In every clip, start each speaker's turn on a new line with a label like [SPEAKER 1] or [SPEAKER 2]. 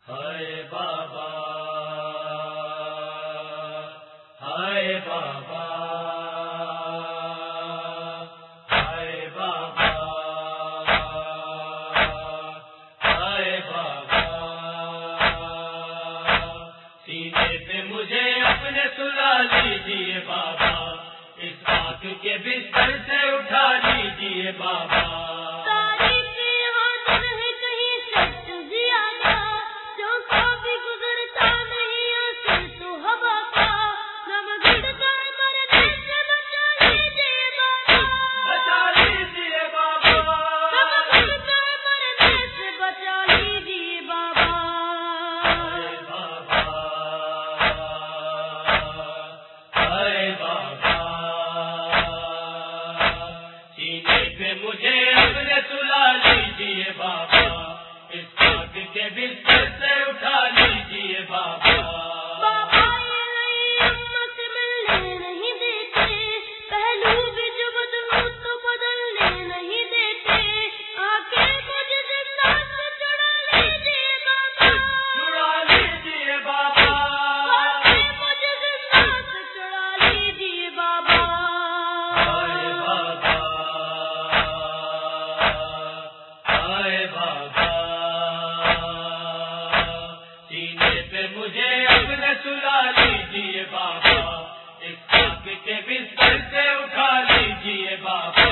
[SPEAKER 1] ہائے بابا، ہائے بابا، ہائے بابا، ہائے بابا، سینے پہ مجھے اپنے سلا لیجیے بابا، اس خاک کے بستر سے اٹھا لیجیے بابا۔ مجھے اپنے سلا لیجیے بابا، اس خاک کے بستر سے اٹھا لیجیے بابا۔ مجھے اپنے سلا لیجیے بابا، اس خاک کے بستر سے اٹھا لیجیے بابا۔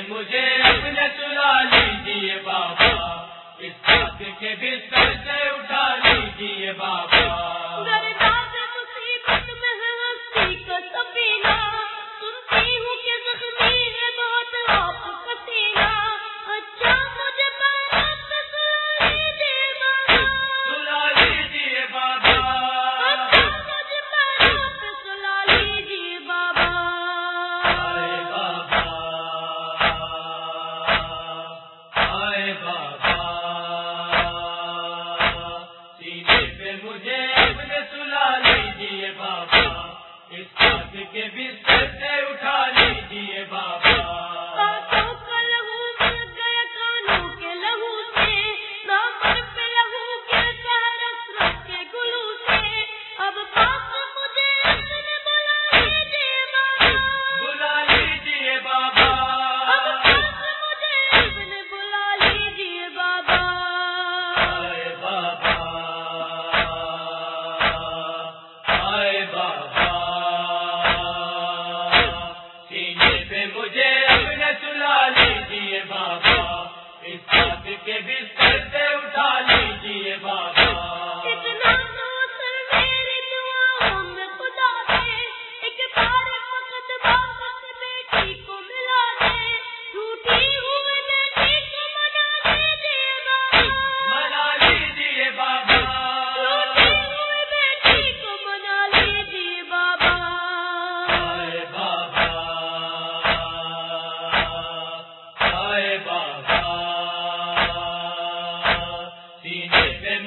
[SPEAKER 1] مجھے اپنے سلا لیجیے بابا، اس خاک کے بستر سے اٹھا لیجیے بابا۔ مجھے اپنے سلا لیجیے بابا، اس خاک کے بستر سے اٹھا لیجیے بابا۔ مجھے اپنے سلا لیجیے بابا، اس خاک کے بستر سے اٹھا لیجیے بابا۔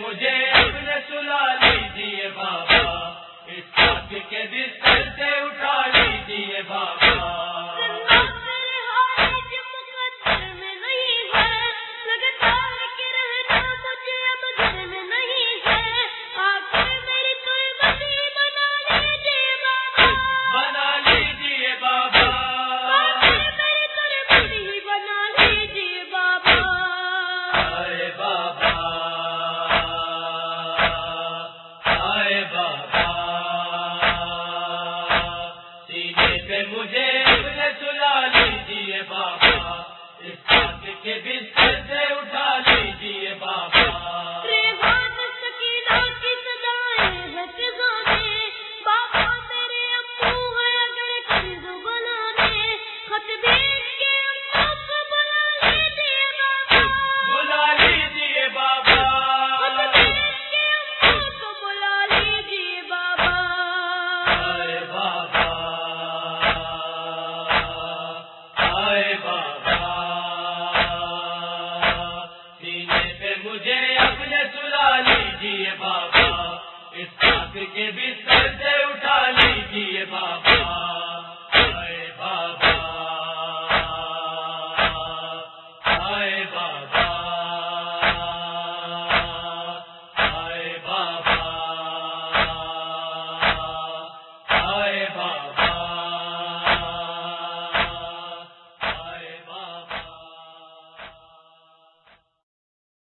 [SPEAKER 1] مجھے اپنے سلا لیجیے بابا، اس خاک کے بستر سے اٹھا لیجیے بابا۔